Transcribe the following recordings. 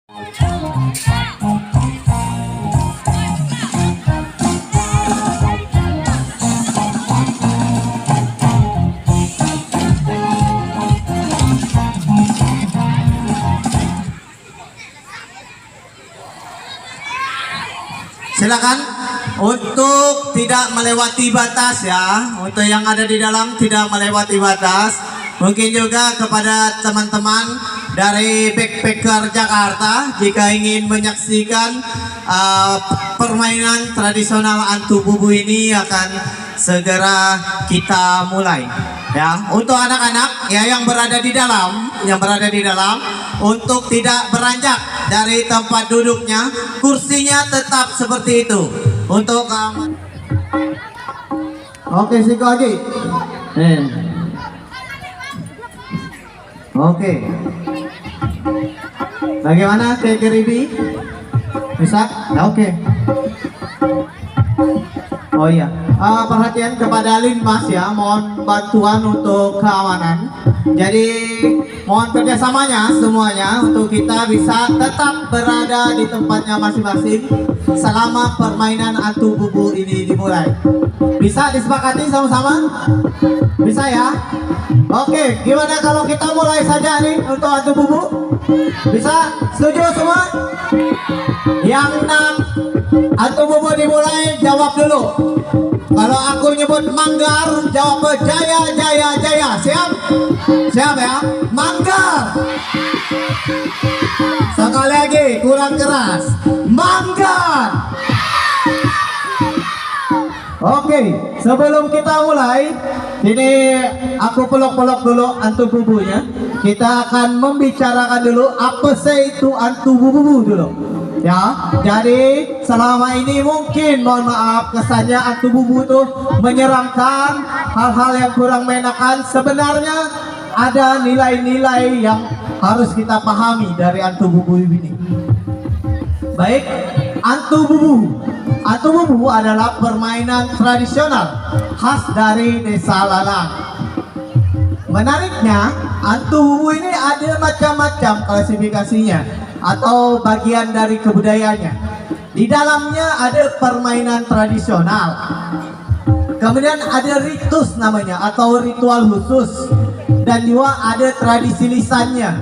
Silakan untuk tidak melewati batas ya. Untuk yang ada di dalam tidak melewati batas. Mungkin juga kepada teman-teman dari Backpacker Jakarta, jika ingin menyaksikan permainan tradisional Antu Bubu ini akan segera kita mulai ya. Untuk anak-anak ya yang berada di dalam, untuk tidak beranjak dari tempat duduknya, kursinya tetap seperti itu. Untuk oke, Siko Haji. Oke. Bagaimana Teh Keribi? Bisa? Nah, oke. Oh iya. Perhatian kepada Linmas ya, mohon bantuan untuk keamanan. Jadi mohon kerjasamanya semuanya untuk kita bisa tetap berada di tempatnya masing-masing selama permainan Antu Bubu ini dimulai. Bisa disepakati sama-sama? Bisa ya? Oke, gimana kalau kita mulai saja nih untuk Antu Bubu? Bisa? Setuju semua? Yang 6 Antu Bubu dimulai, jawab dulu. Kalau aku nyebut Manggar, jawab Jaya, Jaya, Jaya. Siap? Siap ya? Manggar. Sekali lagi, kurang keras. Manggar. Oke, sebelum kita mulai, ini aku pelok-pelok dulu Antu Bubunya. Kita akan membicarakan dulu apa sih itu Antu Bubu dulu. Ya, jadi selama ini mungkin mohon maaf kesannya Antu Bubu itu menyeramkan, hal-hal yang kurang menyenangkan. Sebenarnya ada nilai-nilai yang harus kita pahami dari Antu Bubu ini. Baik, Antu Bubu. Antu Bubu adalah permainan tradisional khas dari Desa Lalang. Menariknya, Antu Bubu ini ada macam-macam klasifikasinya atau bagian dari kebudayaannya. Di dalamnya ada permainan tradisional, kemudian ada ritus namanya atau ritual khusus, dan juga ada tradisi lisannya.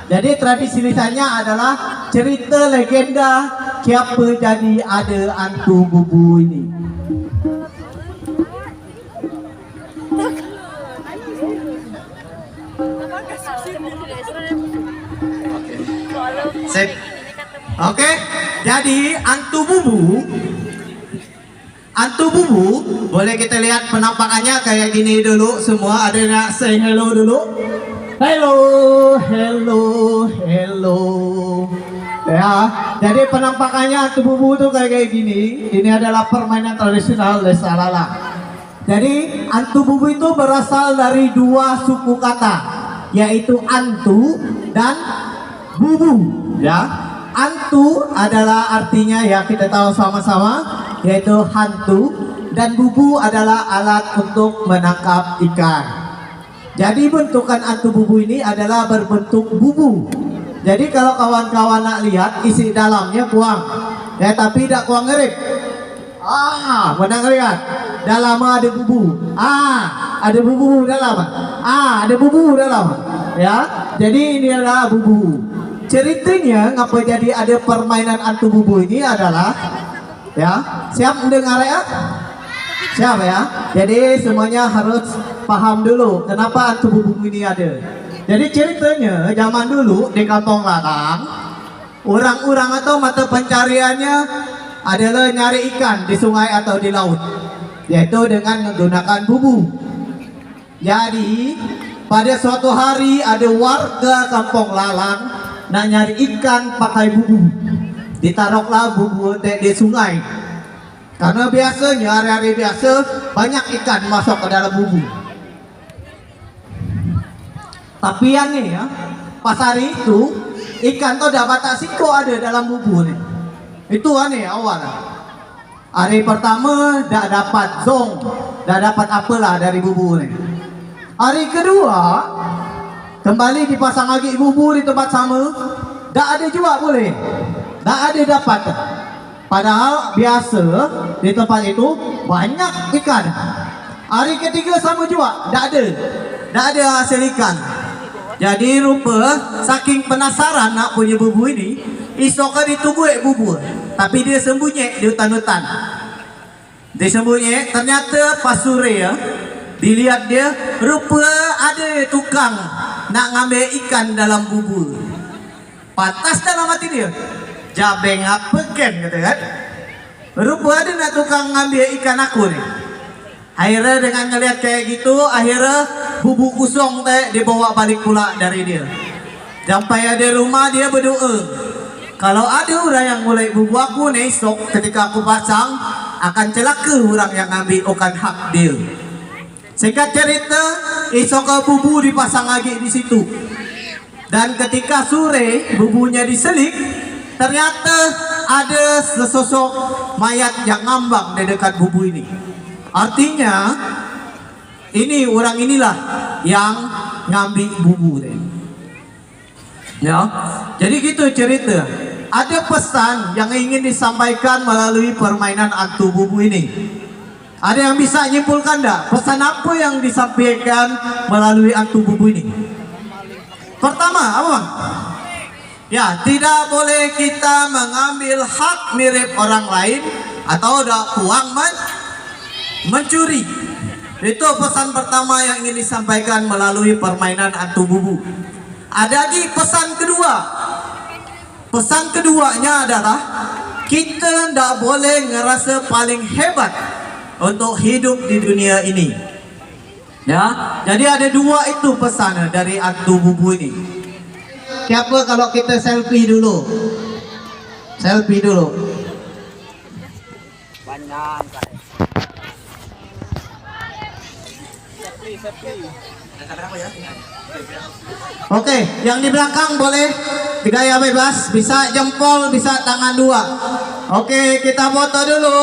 Jadi tradisi lisannya adalah cerita legenda siapa jadi ada Antu Bubu ini. Sip. Oke, jadi Antu Bubu boleh kita lihat penampakannya kayak gini dulu semua. Ada yang say hello dulu. Hello, hello, hello. Ya, jadi penampakannya Antu Bubu tuh kayak gini. Ini adalah permainan tradisional Desa Lalang. Jadi Antu Bubu itu berasal dari dua suku kata, yaitu Antu dan Bubu. Ya, Antu adalah artinya ya kita tahu sama-sama, yaitu hantu, dan bubu adalah alat untuk menangkap ikan. Jadi bentukan Antu Bubu ini adalah berbentuk bubu. Jadi kalau kawan-kawan nak lihat isi dalamnya kuang, ya tapi tidak kuang ngerip. Menang lihat. Dalam ada bubu. Ada bubu dalam. Ada bubu dalam. Ya, jadi ini adalah bubu. Ceritanya ngapa jadi ada permainan Antu Bubu ini adalah ya, siap mendengar ya? Siap ya? Jadi semuanya harus paham dulu kenapa Antu Bubu ini ada. Jadi ceritanya zaman dulu di Kampung Lalang, orang-orang atau mata pencariannya adalah nyari ikan di sungai atau di laut, yaitu dengan menggunakan bubu. Jadi pada suatu hari ada warga Kampung Lalang nak nyari ikan pakai bubu. Ditaruhlah bubu di sungai, karena biasanya hari-hari biasa banyak ikan masuk ke dalam bubu. Tapi yang nih ya, pas hari itu ikan tuh dapat siko ada dalam bubu nih. Itu aneh awal. Hari pertama dah dapat zong, dah dapat apalah dari bubu nih. Hari kedua kembali dipasang lagi bubu di tempat sama, dah ada juga boleh. Tak ada dapat. Padahal biasa di tempat itu banyak ikan. Hari ketiga sama juga, tak ada hasil ikan. Jadi rupa saking penasaran nak punya bubu ini, esok ditunggu bubu. Tapi dia sembunyi di hutan-hutan. Dia sembunyi, ternyata pas sore ya, dilihat dia, rupa ada tukang nak ngambil ikan dalam bubu. Patas dalam hati dia, jabeng apa kan kata kan. Rupa ada nak tukang ngambil ikan aku nih. Akhirnya dengan ngeliat kayak gitu, akhirnya bubu kosong teh dibawa balik pula dari dia. Sampai ada rumah dia berdoa, kalau ada orang yang mulai bubu aku nih, esok ketika aku pasang akan celaka orang yang ambil bukan hak dia. Singkat cerita, esok bubu dipasang lagi di situ. Dan ketika sore bubunya diselik, ternyata ada sesosok mayat yang ngambang di dekat bubu ini. Artinya ini orang inilah yang ngambil bubu deh. Ya, jadi gitu cerita. Ada pesan yang ingin disampaikan melalui permainan hantu bubu ini. Ada yang bisa nyimpulkan tak? Pesan apa yang disampaikan melalui hantu bubu ini? Pertama, apa bang? Ya, tidak boleh kita mengambil hak mirip orang lain atau uang mencuri. Itu pesan pertama yang ingin disampaikan melalui permainan hantu bubu. Ada lagi pesan kedua. Pesan keduanya adalah kita tidak boleh ngerasa paling hebat untuk hidup di dunia ini. Ya, jadi ada dua itu pesan dari hantu bubu ini. Siapa kalau kita selfie dulu? Selfie dulu. Oke, yang di belakang boleh gaya bebas, bisa jempol, bisa tangan dua. Oke, kita foto dulu.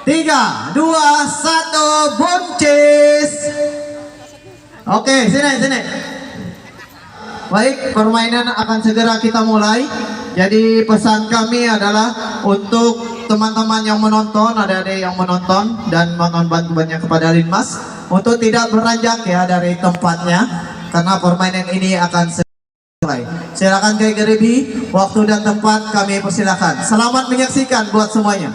3, 2, 1, buncis. Oke, sini. Baik, permainan akan segera kita mulai. Jadi pesan kami adalah untuk teman-teman yang menonton, adik-adik yang menonton dan mohon bantuannya kepada Linmas untuk tidak beranjak ya dari tempatnya karena permainan ini akan mulai. Silakan Kak Geribi, waktu dan tempat kami persilakan. Selamat menyaksikan buat semuanya.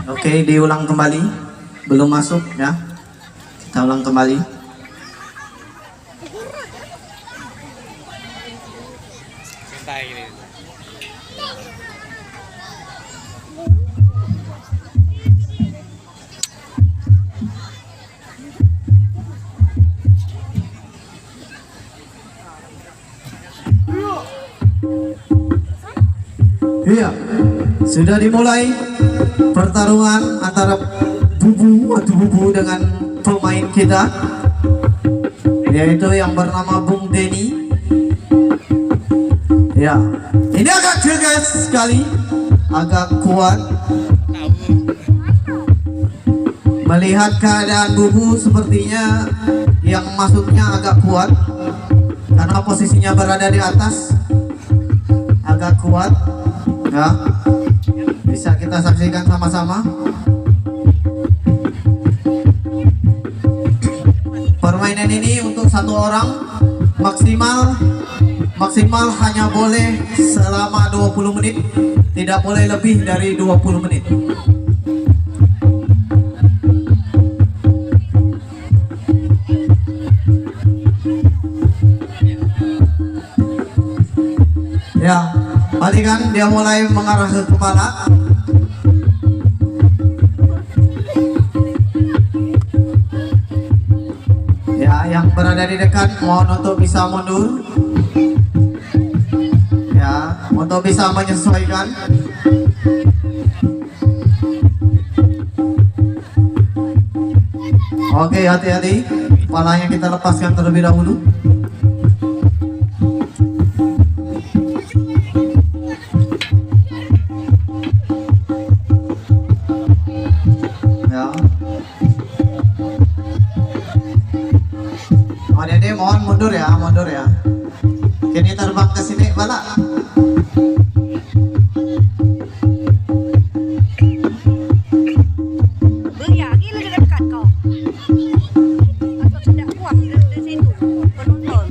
Oke, diulang kembali. Belum masuk ya. Kita ulang kembali. Iya, sudah dimulai pertarungan antara bubu dengan pemain kita, yaitu yang bernama Bung Denny. Ya, ini agak tegas sekali, agak kuat. Melihat keadaan bubu sepertinya yang masuknya agak kuat karena posisinya berada di atas, agak kuat. Ya, bisa kita saksikan sama-sama. Permainan ini untuk satu orang maksimal hanya boleh selama 20 menit, tidak boleh lebih dari 20 menit. Ya, perhatikan dia mulai mengarah ke kepala. Ya, yang berada di dekat mohon untuk bisa mundur. Ya, untuk bisa menyesuaikan. Oke, hati-hati. Kepalanya kita lepaskan terlebih dahulu. Dede mohon mundur ya, mundur ya. Kini terbang ke sini bala. Berjagi lu dekat kau. Atau sudah kuat di situ penonton.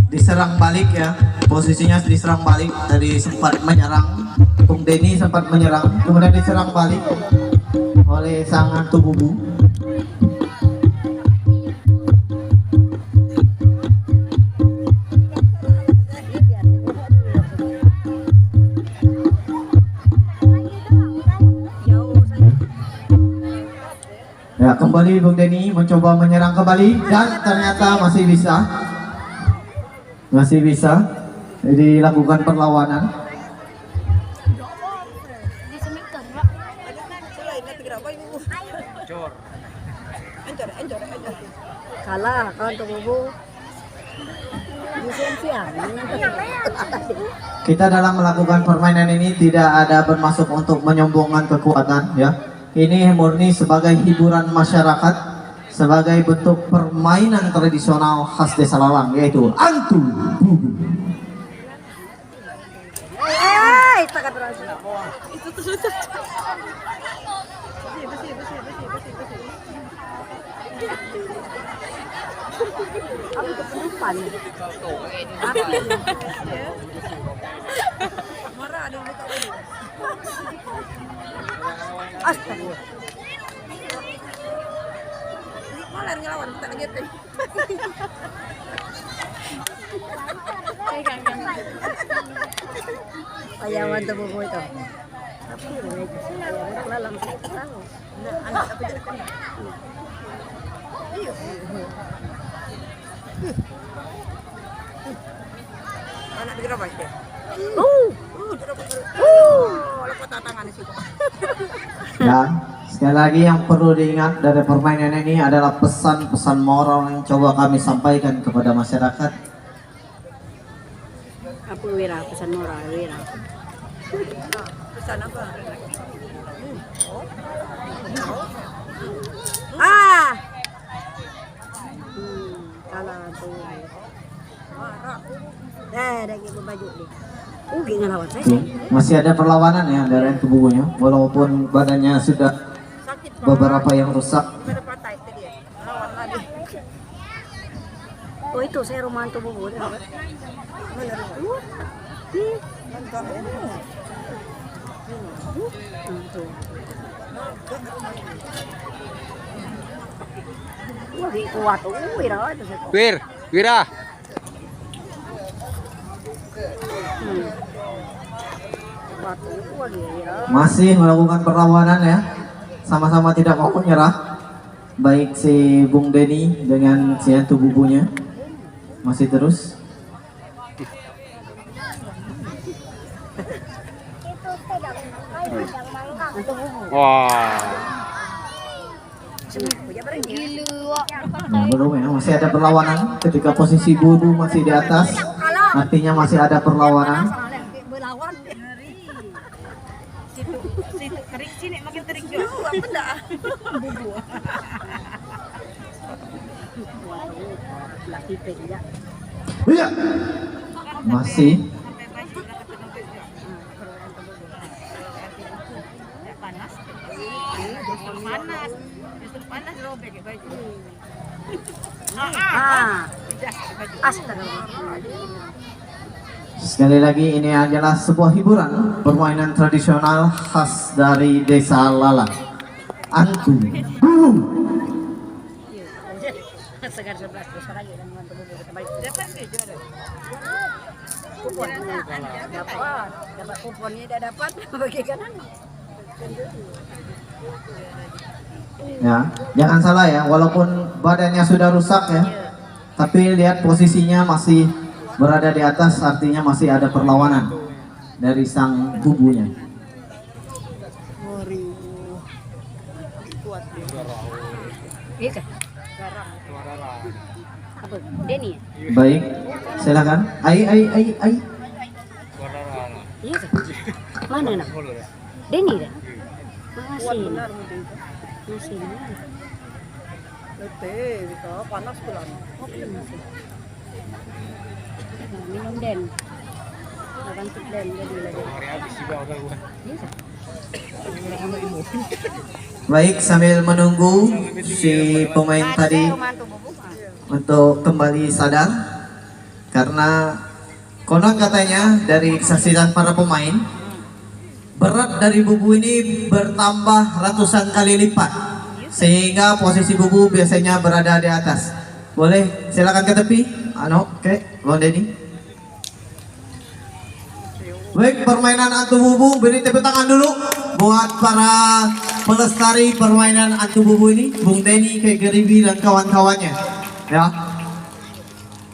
Diserang balik ya, posisinya diserang balik. Tadi sempat menyerang, Bung Denny sempat menyerang, kemudian diserang balik oleh sang hantu bubu. Ya, kembali Bung Denny mencoba menyerang kembali dan ternyata masih bisa. Masih bisa dilakukan perlawanan. Kalah kawan tuh bubu. Kita dalam melakukan permainan ini tidak ada bermaksud untuk menyombongkan kekuatan ya. Ini murni sebagai hiburan masyarakat, sebagai bentuk permainan tradisional khas Desa Lalang, yaitu hantu bubu. Takat berhasil. Itu tuh. Aku kepenupan. Marah ada muka ini. Astaga. Malah ngelawan tak gitu. Ayawan tuh buku itu. Tapi ayawan lalang tahu. Nah, anak aku juga kan. Anak digerabak dia. Lepas tangan di situ. Dan sekali lagi yang perlu diingat dari permainan ini adalah pesan-pesan moral yang coba kami sampaikan kepada masyarakat. Apa Wira? Pesan moral Wira. Pesan apa? Ah. Kalah tuh. Dah gitu baju nih. Gini lawan saya. Masih ada perlawanan ya dari tubuhnya, walaupun badannya sudah beberapa yang rusak. Oh itu saya rumah tubuh bu. Lagi kuat Wira itu. Wira. Masih melakukan perlawanan ya, sama-sama tidak mau menyerah. Baik si Bung Denny dengan si hantu bubunya masih terus. Wah. Gila. Nah, belum ya, masih ada perlawanan ketika posisi bubu masih di atas, artinya masih ada perlawanan. Berlawan. Situ terik sini makin terik juga. Apa enggak? Bubu. Laki ya. Iya, masih. Sampai baju udah ketemu juga. Panas. Justru panas robek ya baju. Astagfirullah. Sekali lagi ini adalah sebuah hiburan permainan tradisional khas dari Desa Lalang. Antu Bubu. Segar 11 besar lagi dan mantu bubu terbaik. Dapat sih juara. Kuponnya dapat kuponnya tidak dapat bagi kanan. Ya, jangan salah ya, walaupun badannya sudah rusak ya, tapi lihat posisinya masih berada di atas, artinya masih ada perlawanan dari sang bubunya. Iya kan? Apa? Denny ya? Baik, silakan. Ai. Iya kan? Mana nak? Denny kan? Masih. Masih. Panas pula. Minum den. Bantu den jadi lagi. Iya kan? Baik, sambil menunggu si pemain tadi untuk kembali sadar, karena konon katanya dari kesaksian para pemain, berat dari bubu ini bertambah ratusan kali lipat, sehingga posisi bubu biasanya berada di atas. Boleh silakan ke tepi. Oke, Bang Denny. Baik, permainan antu bubu, beri tepuk tangan dulu buat para pelestari permainan antu bubu ini, Bung Denny, Kek Geribi dan kawan-kawannya. Ya.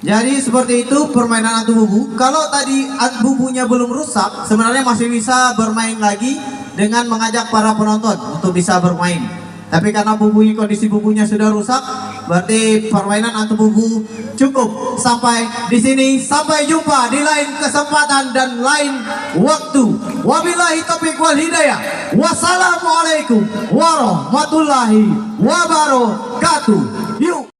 Jadi seperti itu permainan antu bubu. Kalau tadi antu bubunya belum rusak, sebenarnya masih bisa bermain lagi dengan mengajak para penonton untuk bisa bermain. Tapi karena kondisi bubunya sudah rusak, berarti permainan antu bubu cukup sampai di sini. Sampai jumpa di lain kesempatan dan lain waktu. Wabillahi taufiq wal hidayah. Wassalamualaikum warahmatullahi wabarakatuh. Yuk.